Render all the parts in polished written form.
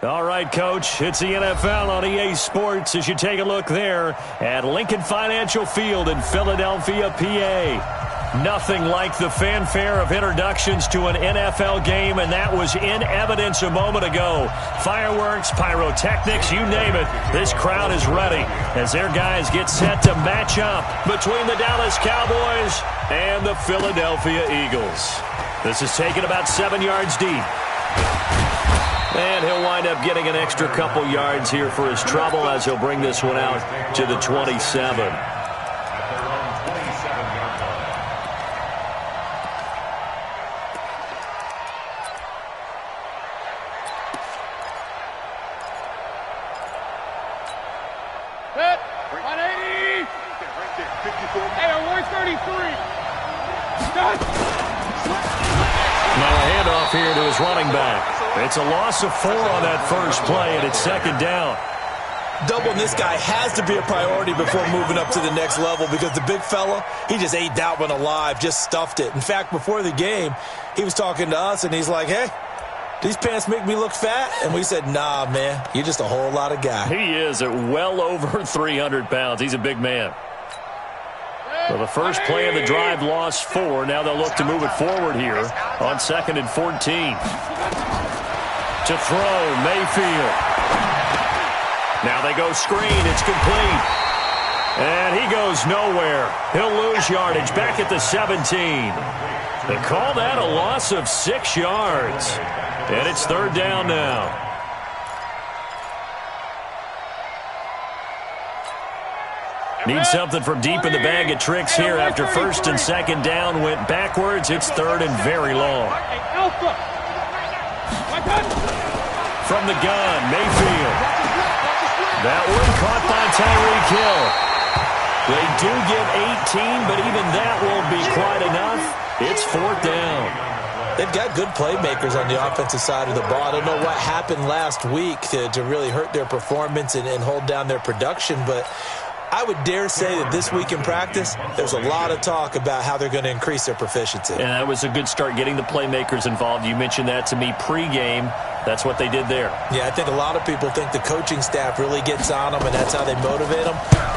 All right, Coach, it's the NFL on EA Sports as you take a look there at Lincoln Financial Field in Philadelphia, PA. Nothing like the fanfare of introductions to an NFL game, and that was in evidence a moment ago. Fireworks, pyrotechnics, you name it. This crowd is ready as their guys get set to match up between the Dallas Cowboys and the Philadelphia Eagles. This is taken about 7 yards deep. And he'll wind up getting an extra couple yards here for his trouble as he'll bring this one out to the 27. Here to his running back. It's a loss of 4 on that first play, and it's second down. Doubling this guy has to be a priority before moving up to the next level because the big fella, he just ate that one alive, just stuffed it. In fact, before the game, he was talking to us, and he's like, hey, these pants make me look fat? And we said, nah, man, you're just a whole lot of guy. He is at well over 300 pounds. He's a big man. Well, the first play of the drive lost 4. Now they'll look to move it forward here on 2nd and 14. To throw, Mayfield. Now they go screen. It's complete. And he goes nowhere. He'll lose yardage back at the 17. They call that a loss of 6 yards. And it's third down now. Need something from deep in the bag of tricks here after first and second down went backwards. It's third and very long. From the gun, Mayfield. That one caught by Tyreek Hill. They do get 18, but even that won't be quite enough. It's fourth down. They've got good playmakers on the offensive side of the ball. I don't know what happened last week to really hurt their performance and hold down their production, but I would dare say that this week in practice, there's a lot of talk about how they're going to increase their proficiency. And that was a good start getting the playmakers involved. You mentioned that to me pregame. That's what they did there. Yeah, I think a lot of people think the coaching staff really gets on them, and that's how they motivate them.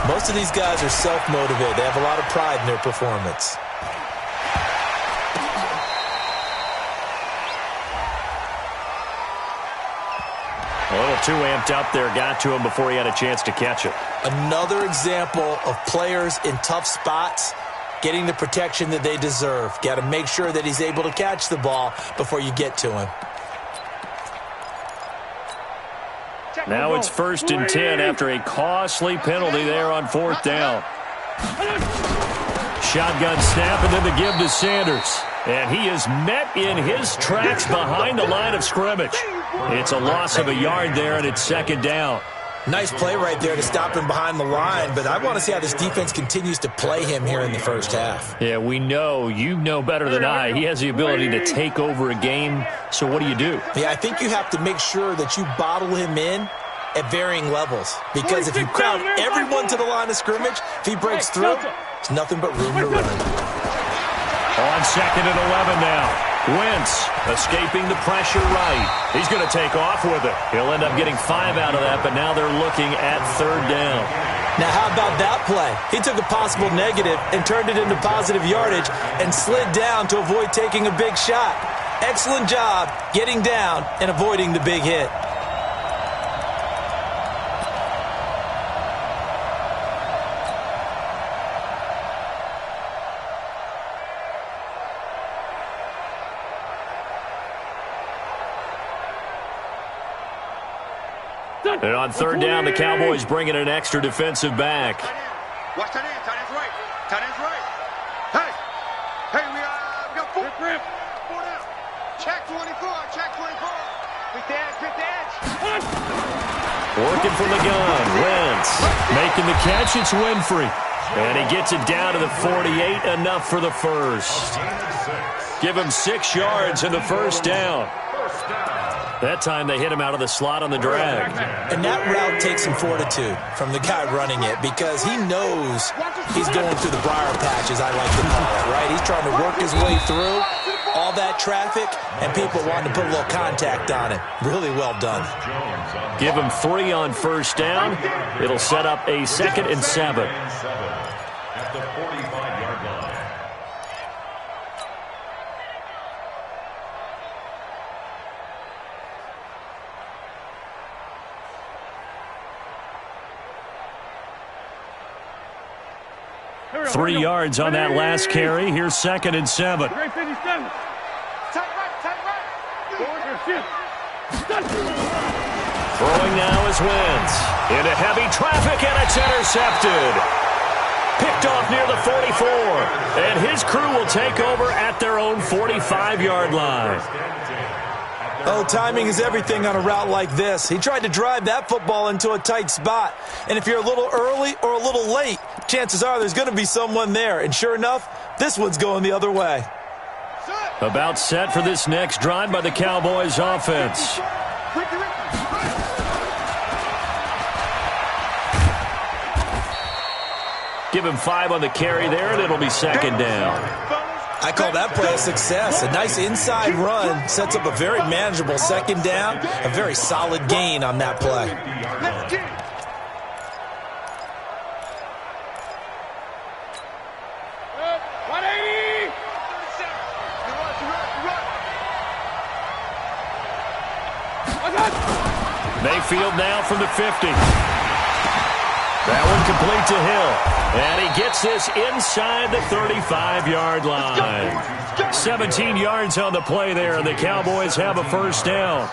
Most of these guys are self-motivated. They have a lot of pride in their performance. A little too amped up there. Got to him before he had a chance to catch it. Another example of players in tough spots getting the protection that they deserve. Got to make sure that he's able to catch the ball before you get to him. Now it's 1st and 10 after a costly penalty there on 4th down. Shotgun snap and then the give to Sanders. And he is met in his tracks behind the line of scrimmage. It's a loss of a yard there, and it's second down. Nice play right there to stop him behind the line, but I want to see how this defense continues to play him here in the first half. Yeah, we know. You know better than I. He has the ability to take over a game, so what do you do? Yeah, I think you have to make sure that you bottle him in at varying levels, because if you crowd everyone to the line of scrimmage, if he breaks through, there's nothing but room to run. On 2nd and 11 now. Wentz escaping the pressure right. He's going to take off with it. He'll end up getting 5 out of that, but now they're looking at third down. Now, how about that play? He took a possible negative and turned it into positive yardage and slid down to avoid taking a big shot. Excellent job getting down and avoiding the big hit. And on third down, the Cowboys bring in an extra defensive back. Watch tight end. Tight end's right. Tight end's right. Hey, we got 4 down. Check 24. Check 24. Quick edge. Working from the gun. Wentz making the catch. It's Winfrey. And he gets it down to the 48. Enough for the first. Give him 6 yards in the first down. That time they hit him out of the slot on the drag. And that route takes some fortitude from the guy running it because he knows he's going through the briar patch, as I like to call it, right? He's trying to work his way through. All that traffic and people wanting to put a little contact on it. Really well done. Give him 3 on first down. It'll set up a 2nd and 7. At the 45-yard line. Three yards on that last carry. Here's 2nd and 7. Throwing now is Wentz. Into heavy traffic, and it's intercepted. Picked off near the 44. And his crew will take over at their own 45-yard line. Oh, timing is everything on a route like this. He tried to drive that football into a tight spot. And if you're a little early or a little late, chances are there's going to be someone there. And sure enough, this one's going the other way. About set for this next drive by the Cowboys offense. Give him 5 on the carry there, and it'll be 2nd down. I call that play a success. A nice inside run sets up a very manageable 2nd down. A very solid gain on that play. Let's get it. Mayfield now from the 50. That one complete to Hill. And he gets this inside the 35-yard line. 17 yards on the play there, and the Cowboys have a first down.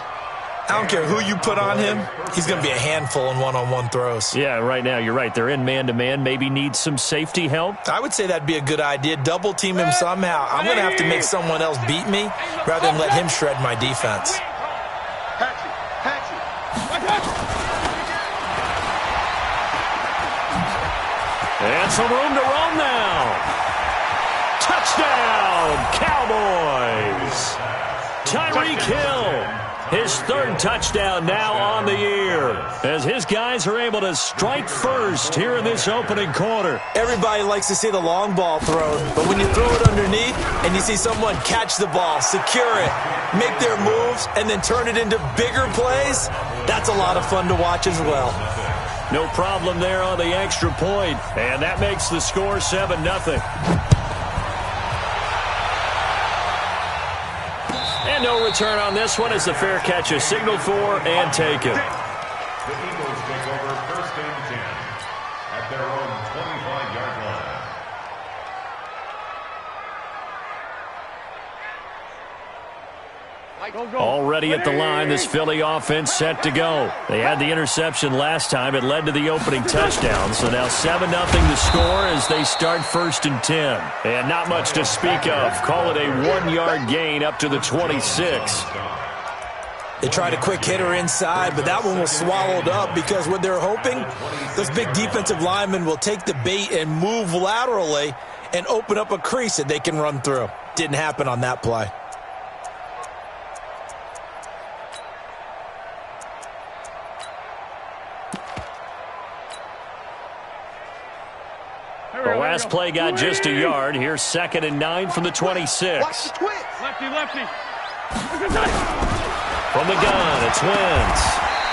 I don't care who you put on him. He's going to be a handful in one-on-one throws. Yeah, right now, you're right. They're in man-to-man. Maybe need some safety help. I would say that'd be a good idea. Double team him somehow. I'm going to have to make someone else beat me rather than let him shred my defense. And some room to roam now. Touchdown, Cowboys. Tyreek Hill. His 3rd touchdown now on the year as his guys are able to strike first here in this opening quarter. Everybody likes to see the long ball thrown, but when you throw it underneath and you see someone catch the ball, secure it, make their moves, and then turn it into bigger plays, that's a lot of fun to watch as well. No problem there on the extra point, and that makes the score 7-0. And no return on this one as the fair catch is signaled for and taken. The Eagles take over 1st and 10 at their own 25-yard line. Already at the line, this Philly offense set to go. They had the interception last time. It led to the opening touchdown. So now 7-0 the score as they start 1st and 10. And not much to speak of. Call it a 1-yard gain up to the 26. They tried a quick hitter inside, but that one was swallowed up because what they're hoping, those big defensive linemen will take the bait and move laterally and open up a crease that they can run through. Didn't happen on that play. The last play got just a yard. Here's 2nd and 9 from the 26. Watch the twist. Lefty. From the gun, it's Wentz.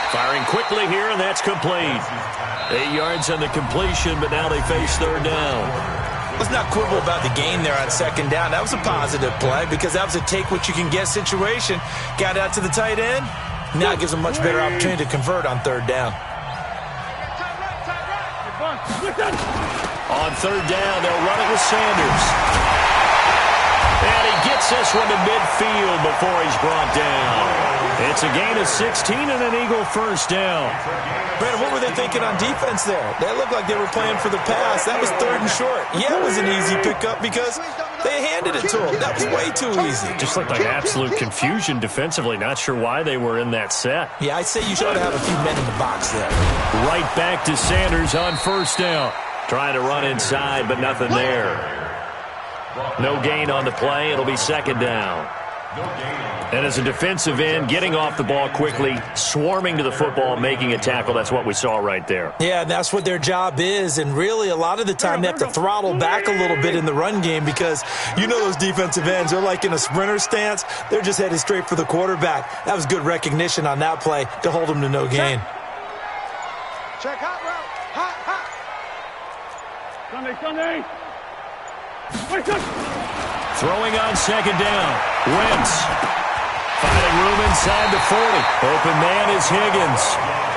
Firing quickly here, and that's complete. 8 yards on the completion, but now they face 3rd down. Let's not quibble about the gain there on 2nd down. That was a positive play because that was a take-what-you-can-get situation. Got out to the tight end. Now it gives them a much better opportunity to convert on 3rd down. On 3rd down, they'll run it with Sanders. And he gets this one to midfield before he's brought down. It's a gain of 16 and an Eagle 1st down. Brandon, what were they thinking on defense there? They looked like they were playing for the pass. That was 3rd and short. Yeah, it was an easy pickup because they handed it to him. That was way too easy. Just looked like absolute confusion defensively. Not sure why they were in that set. Yeah, I'd say you should have a few men in the box there. Right back to Sanders on 1st down. Trying to run inside, but nothing there. No gain on the play. It'll be 2nd down. And as a defensive end, getting off the ball quickly, swarming to the football, making a tackle, that's what we saw right there. Yeah, and that's what their job is. And really, a lot of the time, they have to throttle back a little bit in the run game because you know those defensive ends, they're like in a sprinter stance. They're just headed straight for the quarterback. That was good recognition on that play to hold them to no gain. Check hot route. Hot, hot. Sunday. Throwing on second down. Wentz finding room inside the 40. Open man is Higgins.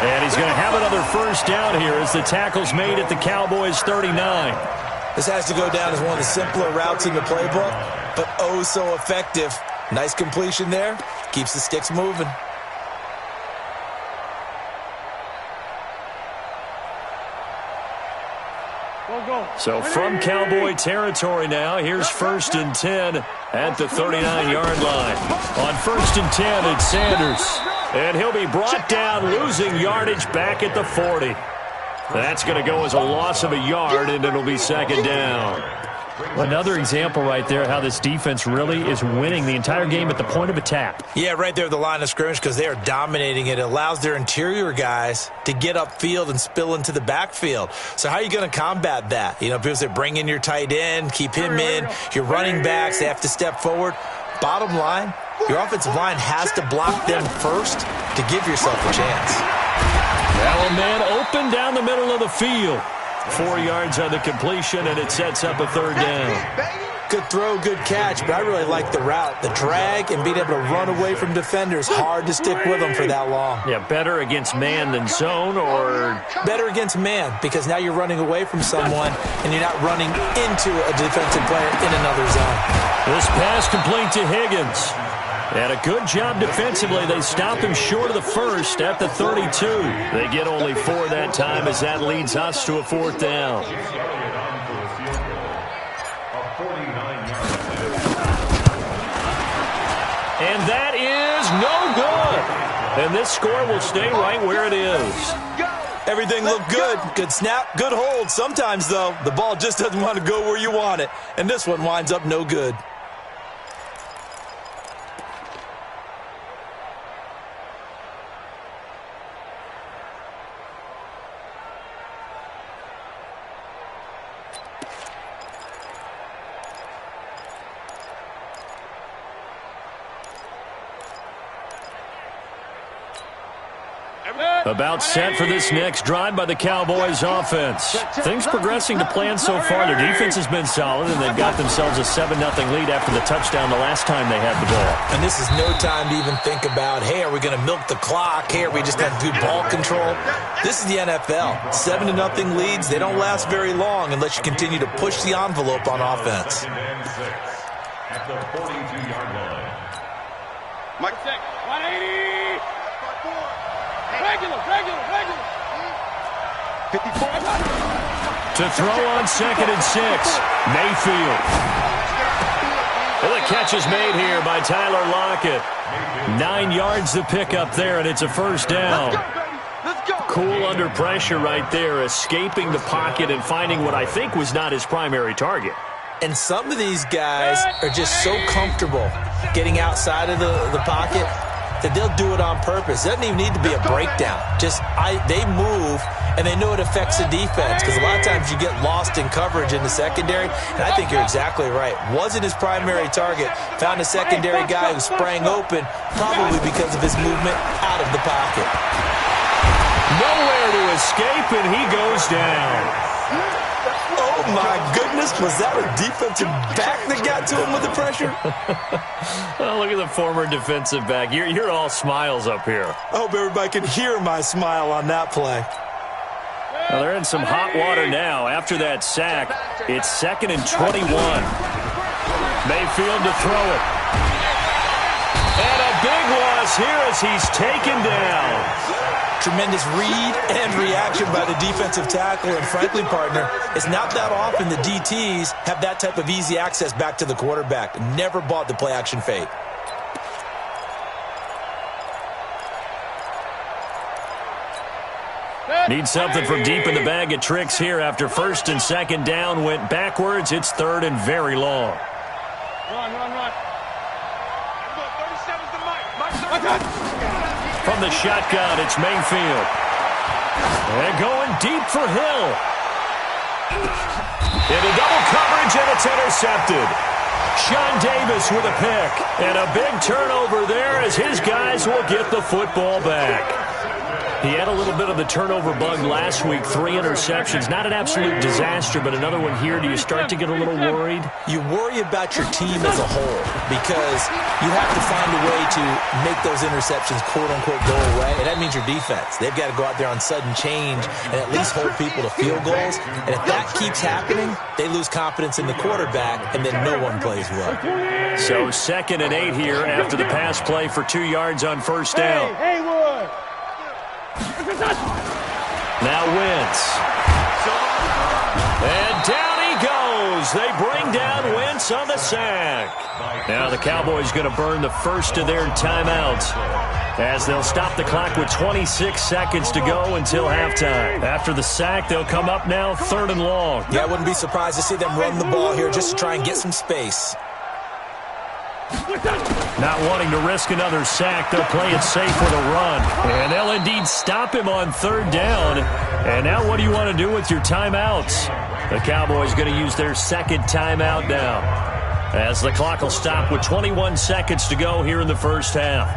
And he's going to have another first down here as the tackle's made at the Cowboys' 39. This has to go down as one of the simpler routes in the playbook, but oh so effective. Nice completion there. Keeps the sticks moving. So from Cowboy territory now, here's 1st and 10 at the 39-yard line. On 1st and 10, it's Sanders. And he'll be brought down, losing yardage back at the 40. That's going to go as a loss of a yard, and it'll be second down. Another example right there how this defense really is winning the entire game at the point of attack. Yeah, right there at the line of scrimmage because they are dominating it. It allows their interior guys to get upfield and spill into the backfield. So how are you going to combat that? You know, people say bring in your tight end, keep him in. Your running backs, they have to step forward. Bottom line, your offensive line has to block them first to give yourself a chance. Now a man open down the middle of the field. 4 yards on the completion, and it sets up a third down. Good throw, good catch, but I really like the route. The drag and being able to run away from defenders, hard to stick with them for that long. Yeah, better against man than zone, or? Better against man, because now you're running away from someone, and you're not running into a defensive player in another zone. This pass complete to Higgins. And a good job defensively. They stop him short of the first at the 32. They get only 4 that time as that leads us to a 4th down. And that is no good. And this score will stay right where it is. Everything looked good. Good snap, good hold. Sometimes, though, the ball just doesn't want to go where you want it. And this one winds up no good. About set for this next drive by the Cowboys offense. Things progressing to plan so far. Their defense has been solid, and they've got themselves a 7-0 lead after the touchdown the last time they had the ball. And this is no time to even think about, hey, are we going to milk the clock? Hey, are we just going to do ball control? This is the NFL. 7-0 leads, they don't last very long unless you continue to push the envelope on offense. At the 42-yard line. Mike check. 180. Regular. 54. To throw on 2nd and 6, Mayfield. Well, the catch is made here by Tyler Lockett. 9 yards to pick up there, and it's a first down. Cool under pressure right there, escaping the pocket and finding what I think was not his primary target. And some of these guys are just so comfortable getting outside of the pocket that they'll do it on purpose. It doesn't even need to be a breakdown. They move, and they know it affects the defense because a lot of times you get lost in coverage in the secondary, and I think you're exactly right. Wasn't his primary target. Found a secondary guy who sprang open, probably because of his movement out of the pocket. Nowhere to escape, and he goes down. Oh, my goodness. Was that a defensive back that got to him with the pressure? Oh, look at the former defensive back. You're all smiles up here. I hope everybody can hear my smile on that play. Well, they're in some hot water now. After that sack, it's 2nd and 21. Mayfield to throw it. And a big loss here as he's taken down. Tremendous read and reaction by the defensive tackle. And frankly, partner, it's not that often the DTs have that type of easy access back to the quarterback. Never bought the play-action fake. Need something from deep in the bag of tricks here after 1st and 2nd down went backwards. It's 3rd and very long. Run. From the shotgun, it's Mayfield. And going deep for Hill. Into double coverage, and it's intercepted. Sean Davis with a pick. And a big turnover there as his guys will get the football back. He had a little bit of the turnover bug last week, 3 interceptions. Not an absolute disaster, but another one here. Do you start to get a little worried? You worry about your team as a whole because you have to find a way to make those interceptions, quote-unquote, go away, and that means your defense. They've got to go out there on sudden change and at least hold people to field goals, and if that keeps happening, they lose confidence in the quarterback, and then no one plays well. So 2nd and 8 here after the pass play for 2 yards on first down. Haywood! Now Wentz. And down he goes. They bring down Wentz on the sack. Now the Cowboys going to burn the first of their timeouts as they'll stop the clock with 26 seconds to go until halftime. After the sack, they'll come up now 3rd and long. Yeah, I wouldn't be surprised to see them run the ball here just to try and get some space. Not wanting to risk another sack, they'll play it safe with a run. And they'll indeed stop him on 3rd down. And now what do you want to do with your timeouts? The Cowboys going to use their 2nd timeout now, as the clock will stop with 21 seconds to go here in the first half.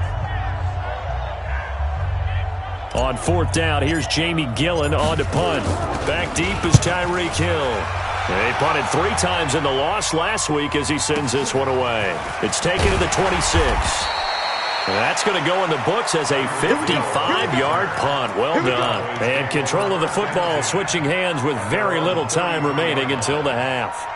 On 4th down, here's Jamie Gillen on to punt. Back deep is Tyreek Hill. He punted 3 times in the loss last week as he sends this one away. It's taken to the 26. That's going to go in the books as a 55-yard punt. Well done. And control of the football switching hands with very little time remaining until the half.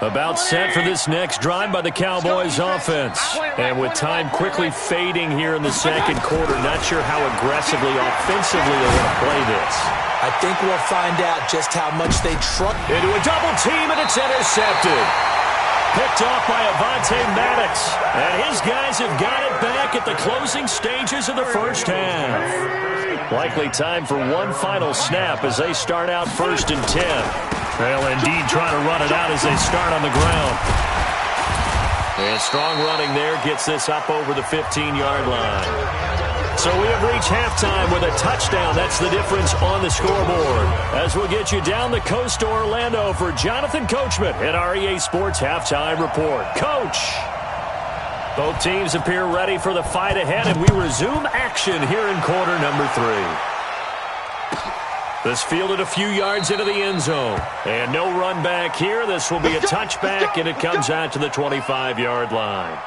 About set for this next drive by the Cowboys offense. And with time quickly fading here in the 2nd quarter, not sure how aggressively, offensively they're going to play this. I think we'll find out just how much they trust. Into a double team, and it's intercepted. Picked off by Avonte Maddox. And his guys have got it back at the closing stages of the first half. Likely time for one final snap as they start out 1st and 10. They'll indeed try to run it out as they start on the ground. And strong running there gets this up over the 15-yard line. So we have reached halftime with a touchdown. That's the difference on the scoreboard. As we'll get you down the coast to Orlando for Jonathan Coachman at our EA Sports Halftime Report. Coach! Both teams appear ready for the fight ahead, and we resume action here in quarter number 3. This fielded a few yards into the end zone. And no run back here. This will be a touchback, and it comes out to the 25-yard line.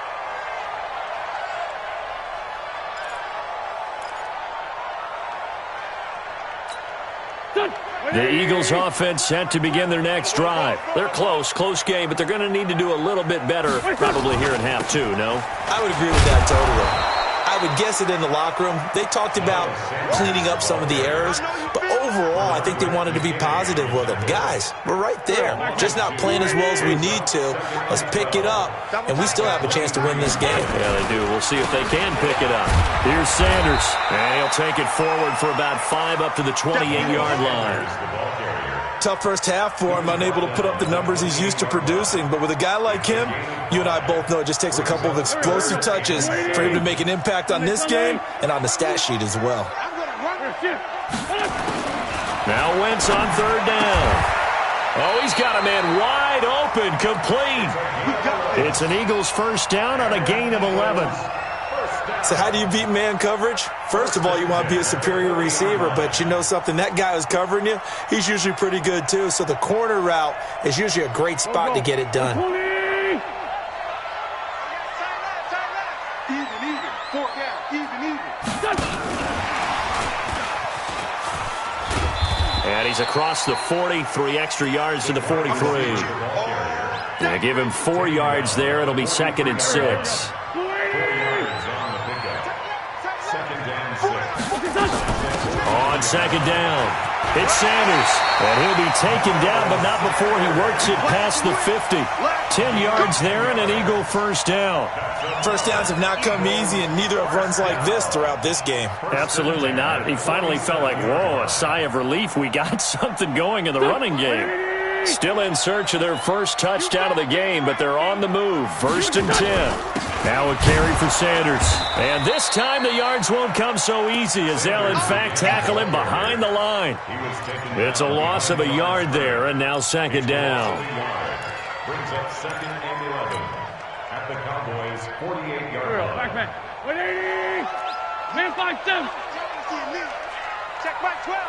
The Eagles offense set to begin their next drive. They're close game, but they're going to need to do a little bit better probably here in half 2, no? I would agree with that totally. I would guess it in the locker room. They talked about cleaning up some of the errors, but overall, I think they wanted to be positive with them. Guys, we're right there. Just not playing as well as we need to. Let's pick it up, and we still have a chance to win this game. Yeah, they do. We'll see if they can pick it up. Here's Sanders, and he'll take it forward for about 5 up to the 28-yard line. Tough first half for him, unable to put up the numbers he's used to producing. But with a guy like him, you and I both know it just takes a couple of explosive touches for him to make an impact on this game and on the stat sheet as well. Now Wentz on 3rd down. Oh, he's got a man wide open, complete. It's an Eagles first down on a gain of 11. So how do you beat man coverage? First of all, you want to be a superior receiver, but you know something, that guy who's covering you, he's usually pretty good too. So the corner route is usually a great spot to get it done. And he's across the 40, 3 extra yards to the 43. They give him 4 yards there. It'll be 2nd and 6. On 2nd down, it's Sanders, and he'll be taken down, but not before he works it past the 50. 10 yards there and an Eagle first down. First downs have not come easy, and neither have runs like this throughout this game. Absolutely not. He finally felt like, whoa, a sigh of relief. We got something going in the running game. Still in search of their first touchdown of the game, but they're on the move. 1st and 10. Now a carry for Sanders. And this time the yards won't come so easy as they'll, in fact, tackle him behind the line. It's a loss of a yard there, and now 2nd down. Brings up 2nd and 11 at the Cowboys' 48-yard line. Back, man. 180. Man 5-7. Check back 12.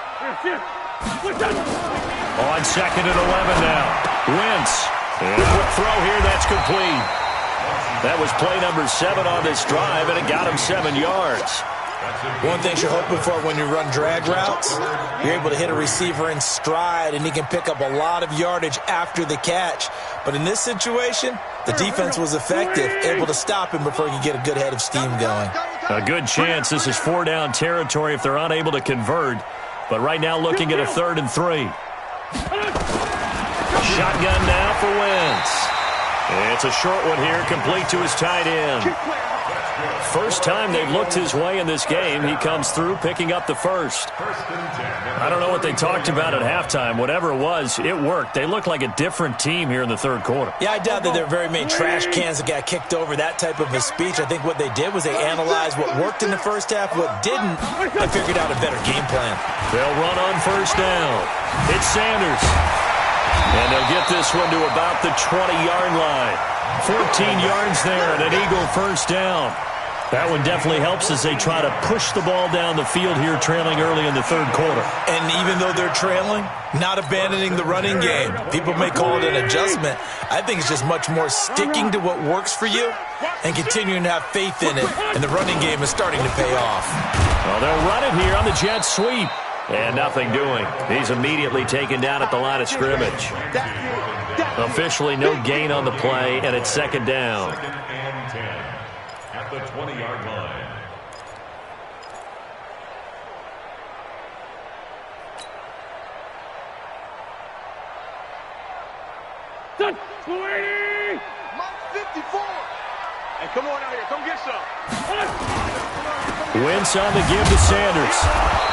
On 2nd and 11 now. Wentz. And a quick throw here. That's complete. That was play number 7 on this drive, and it got him 7 yards. One thing you're hoping for when you run drag routes, you're able to hit a receiver in stride, and he can pick up a lot of yardage after the catch. But in this situation, the defense was effective, able to stop him before he could get a good head of steam going. A good chance this is 4-down territory if they're unable to convert. But right now looking at a 3rd and 3. Shotgun now for Wentz. It's a short one here, complete to his tight end. First time they've looked his way in this game, he comes through picking up the first. I don't know what they talked about at halftime. Whatever it was, it worked. They look like a different team here in the 3rd quarter. Yeah, I doubt that there are very many trash cans that got kicked over, that type of a speech. I think what they did was they analyzed what worked in the first half, what didn't, and figured out a better game plan. They'll run on 1st down. It's Sanders. And they'll get this one to about the 20-yard line. 14 yards there and an Eagle 1st down. That one definitely helps as they try to push the ball down the field here, trailing early in the 3rd quarter. And even though they're trailing, not abandoning the running game. People may call it an adjustment. I think it's just much more sticking to what works for you and continuing to have faith in it. And the running game is starting to pay off. Well, they'll run it here on the jet sweep. And nothing doing. He's immediately taken down at the line of scrimmage. Officially no gain on the play, and it's 2nd down. 2nd and 10 at the 20-yard line. Done. 280. 54. Hey, come on out here. Come get some. Wentz on the give to Sanders.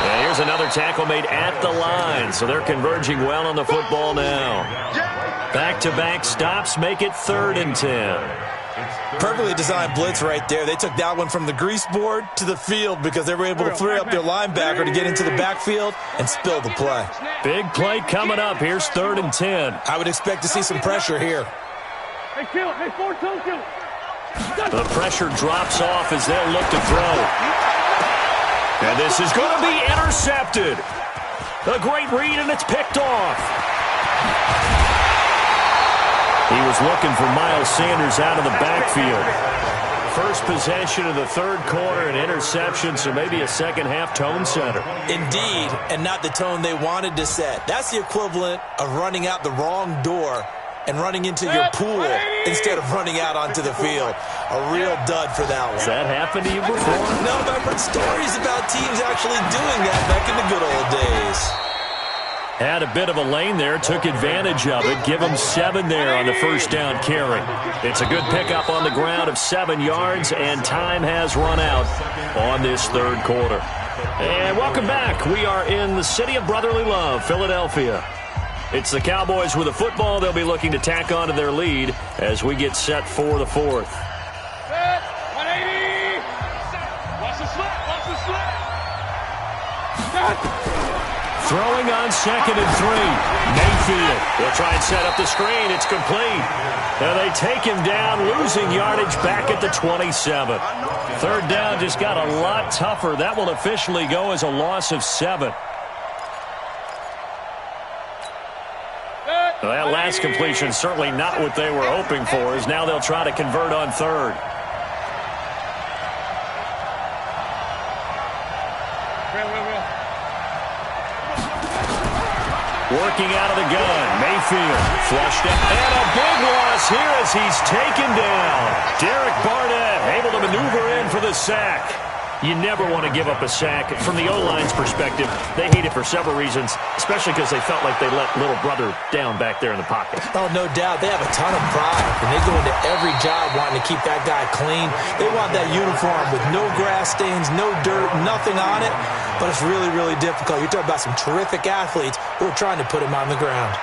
And here's another tackle made at the line, so they're converging well on the football now. Back-to-back stops make it 3rd and 10. Perfectly designed blitz right there. They took that one from the grease board to the field because they were able to free up their linebacker to get into the backfield and spill the play. Big play coming up. Here's 3rd and 10. I would expect to see some pressure here. Hey, kill it. Hey, 4-2, kill it. The pressure drops off as they'll look to throw. And this is going to be intercepted. A great read, and it's picked off. He was looking for Miles Sanders out of the backfield. First possession of the 3rd quarter, an interception, so maybe a second-half tone setter. Indeed, and not the tone they wanted to set. That's the equivalent of running out the wrong door and running into your pool instead of running out onto the field. A real dud for that one. Has that happened to you before? No, but I've heard stories about teams actually doing that back in the good old days. Had a bit of a lane there, took advantage of it. Give him 7 there on the 1st down carry. It's a good pickup on the ground of 7 yards, and time has run out on this 3rd quarter. And welcome back. We are in the city of brotherly love, Philadelphia. It's the Cowboys with the football. They'll be looking to tack on to their lead as we get set for the 4th. 180. Watch the slip. Watch the slip. Throwing on 2nd and 3. Mayfield will try and set up the screen. It's complete. And they take him down, losing yardage back at the 27. 3rd down just got a lot tougher. That will officially go as a loss of 7. Well, that last completion certainly not what they were hoping for, as now they'll try to convert on 3rd. Working out of the gun, Mayfield flushed out. And a big loss here as he's taken down. Derek Barnett able to maneuver in for the sack. You never want to give up a sack. From the O-line's perspective, they hate it for several reasons, especially because they felt like they let little brother down back there in the pocket. Oh, no doubt. They have a ton of pride, and they go into every job wanting to keep that guy clean. They want that uniform with no grass stains, no dirt, nothing on it, but it's really, really difficult. You're talking about some terrific athletes who are trying to put him on the ground.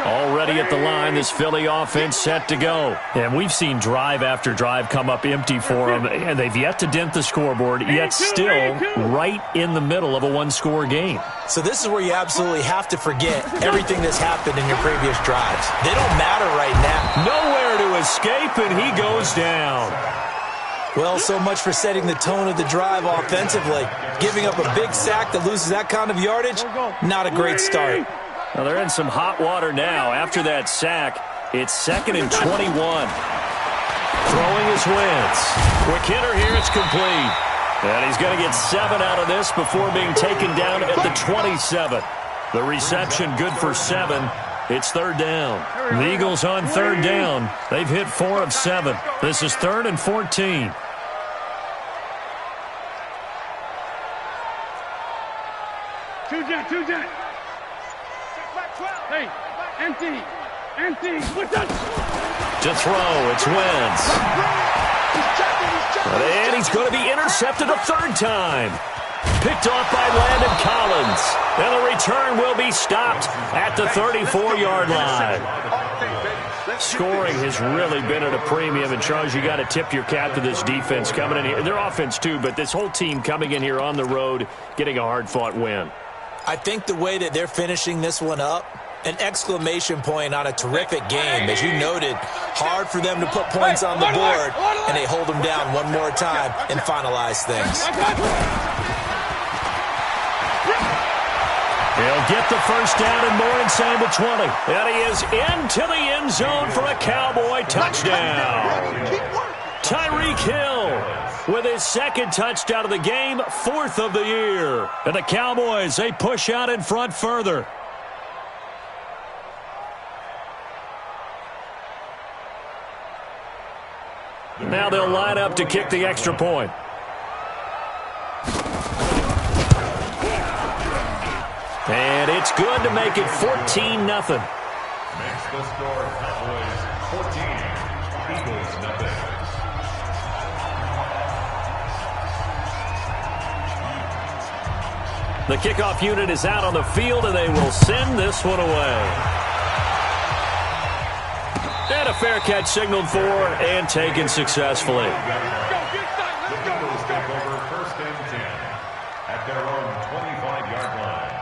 Already at the line, this Philly offense set to go. And we've seen drive after drive come up empty for them, and they've yet to dent the scoreboard, yet still right in the middle of a one-score game. So this is where you absolutely have to forget everything that's happened in your previous drives. They don't matter right now. Nowhere to escape, and he goes down. Well, so much for setting the tone of the drive offensively. Giving up a big sack that loses that kind of yardage, not a great start. Well, they're in some hot water now. After that sack, it's 2nd and 21. Throwing his Wentz. Quick hitter here, it's complete. And he's going to get 7 out of this before being taken down at the 27. The reception good for 7. It's 3rd down. The Eagles on 3rd down. They've hit 4 of 7. This is 3rd and 14. Two jet. Hey, empty. What's that? To throw, it's Wentz. And he's going to be intercepted a 3rd time. Picked off by Landon Collins. And the return will be stopped at the 34-yard line. Scoring has really been at a premium. And, Charles, you got to tip your cap to this defense coming in here. Their offense, too, but this whole team coming in here on the road, getting a hard-fought win. I think the way that they're finishing this one up, an exclamation point on a terrific game. As you noted, hard for them to put points on the board, and they hold them down one more time and finalize things. He'll get the first down and more inside the 20. And he is into the end zone for a Cowboy touchdown. Tyreek Hill with his 2nd touchdown of the game, 4th of the year. And the Cowboys, they push out in front further. Now they'll line up to kick the extra point. And it's good to make it 14-0. Makes the score Cowboys 14, Eagles nothing. The kickoff unit is out on the field, and they will send this one away. And a fair catch signaled for and taken successfully. The Eagles take over 1st and 10 at their own 25-yard line.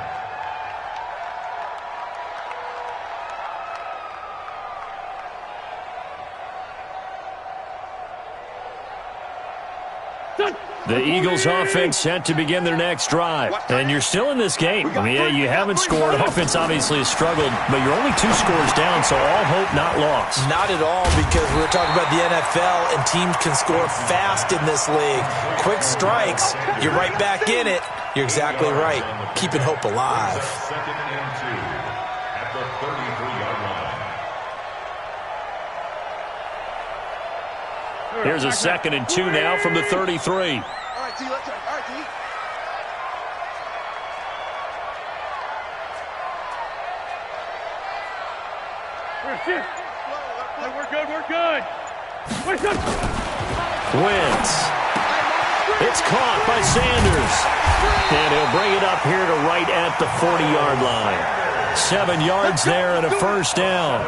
The Eagles offense set to begin their next drive. And you're still in this game. I mean, yeah, you haven't scored. Offense obviously has struggled, but you're only 2 scores down, so all hope not lost. Not at all, because we were talking about the NFL, and teams can score fast in this league. Quick strikes, you're right back in it. You're exactly right. Keeping hope alive. 2nd and 2 at the 33-yard line. Here's a 2nd and 2 now from the 33. All right, T, let's go. All right, T. We're good. Wentz. It's caught by Sanders. And he'll bring it up here to right at the 40-yard line. 7 yards there and a 1st down.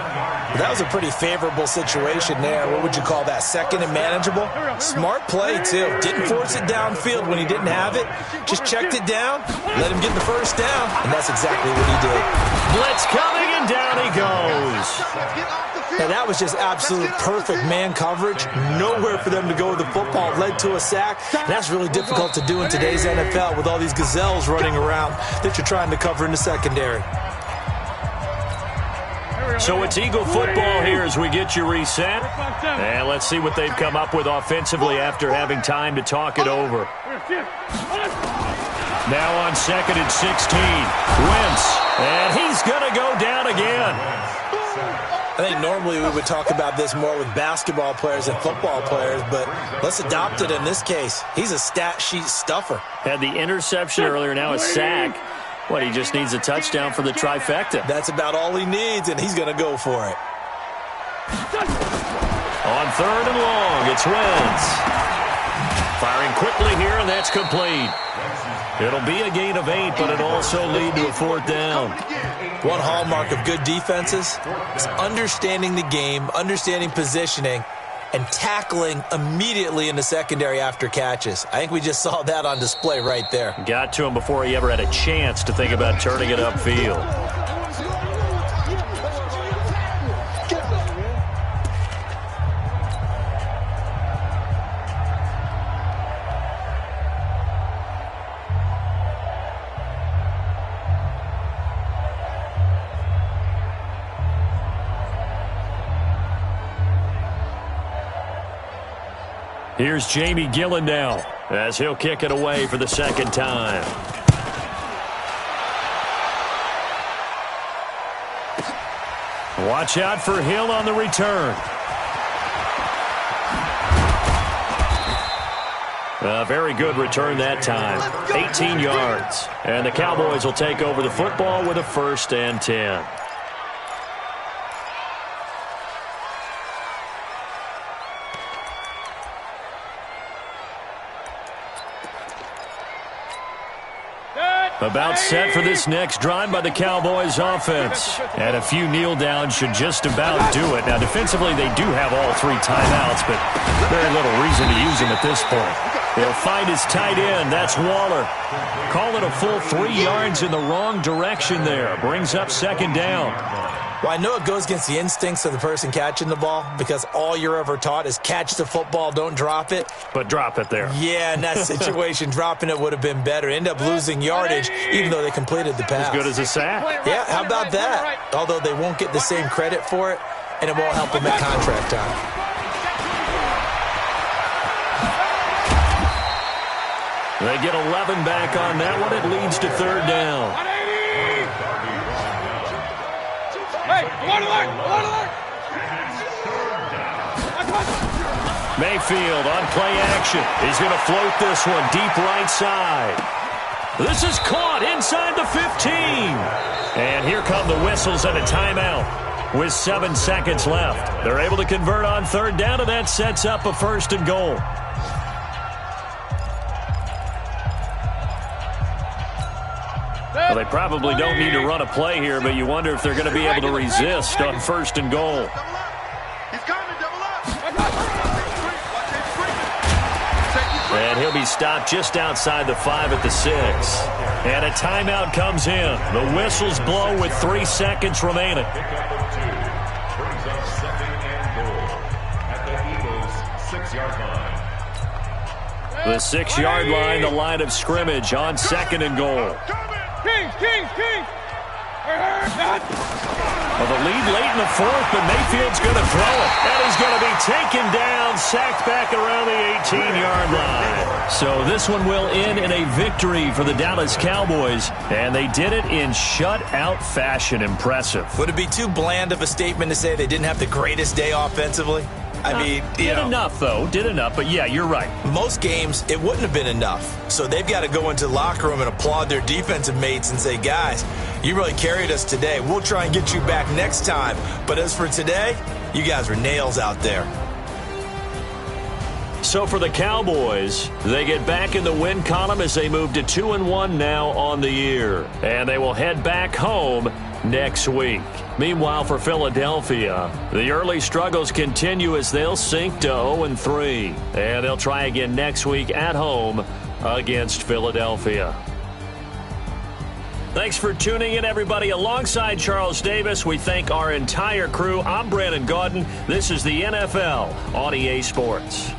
That was a pretty favorable situation there. What would you call that? 2nd and manageable? Smart play, too. Didn't force it downfield when he didn't have it. Just checked it down, let him get the 1st down, and that's exactly what he did. Blitz coming, and down he goes. And that was just absolute perfect man coverage. Nowhere for them to go with the football. Led to a sack. That's really difficult to do in today's NFL with all these gazelles running around that you're trying to cover in the secondary. So it's Eagle football here as we get you reset. And let's see what they've come up with offensively after having time to talk it over. Now on 2nd and 16. Wentz. And he's going to go down again. I think normally we would talk about this more with basketball players and football players, but let's adopt it in this case. He's a stat sheet stuffer. Had the interception earlier, now a sack. What, he just needs a touchdown for the trifecta. That's about all he needs, and he's going to go for it. On 3rd and long, it's Wentz. Firing quickly here, and that's complete. It'll be a gain of 8, but it'll also lead to a 4th down. One hallmark of good defenses is understanding the game, understanding positioning, and tackling immediately in the secondary after catches. I think we just saw that on display right there. Got to him before he ever had a chance to think about turning it upfield. Here's Jamie Gillen now, as he'll kick it away for the 2nd time. Watch out for Hill on the return. A very good return that time. 18 yards. And the Cowboys will take over the football with a 1st and 10. About set for this next drive by the Cowboys offense. And a few kneel downs should just about do it. Now, defensively, they do have all 3 timeouts, but very little reason to use them at this point. They'll find his tight end. That's Waller. Call it a full 3 yards in the wrong direction there. Brings up 2nd down. Well, I know it goes against the instincts of the person catching the ball because all you're ever taught is catch the football, don't drop it. But drop it there. Yeah, in that situation, dropping it would have been better. End up losing yardage, even though they completed the pass. As good as a sack. Yeah, how about that? Although they won't get the same credit for it, and it won't help them at contract time. They get 11 back on that one. It leads to 3rd down. Mayfield on play action. He's going to float this one deep right side. This is caught inside the 15. And here come the whistles and a timeout with 7 seconds left. They're able to convert on 3rd down, and that sets up a 1st and goal. Well, they probably don't need to run a play here, but you wonder if they're going to be able to resist on 1st and goal. And he'll be stopped just outside the 5 at the 6. And a timeout comes in. The whistles blow with 3 seconds remaining. Brings up 2nd and goal at the Eagles' 6-yard line. The 6-yard line, the line of scrimmage on 2nd and goal. King! Well, the lead late in the 4th, but Mayfield's going to throw it. And he's going to be taken down, sacked back around the 18-yard line. So this one will end in a victory for the Dallas Cowboys, and they did it in shutout fashion. Impressive. Would it be too bland of a statement to say they didn't have the greatest day offensively? I mean, did enough, though. Did enough, but yeah, you're right. Most games, it wouldn't have been enough. So they've got to go into the locker room and applaud their defensive mates and say, guys, you really carried us today. We'll try and get you back next time. But as for today, you guys were nails out there. So for the Cowboys, they get back in the win column as they move to 2-1 now on the year. And they will head back home next week. Meanwhile, for Philadelphia, the early struggles continue as they'll sink to 0-3. And they'll try again next week at home against Philadelphia. Thanks for tuning in, everybody. Alongside Charles Davis, we thank our entire crew. I'm Brandon Gaudin. This is the NFL on EA Sports.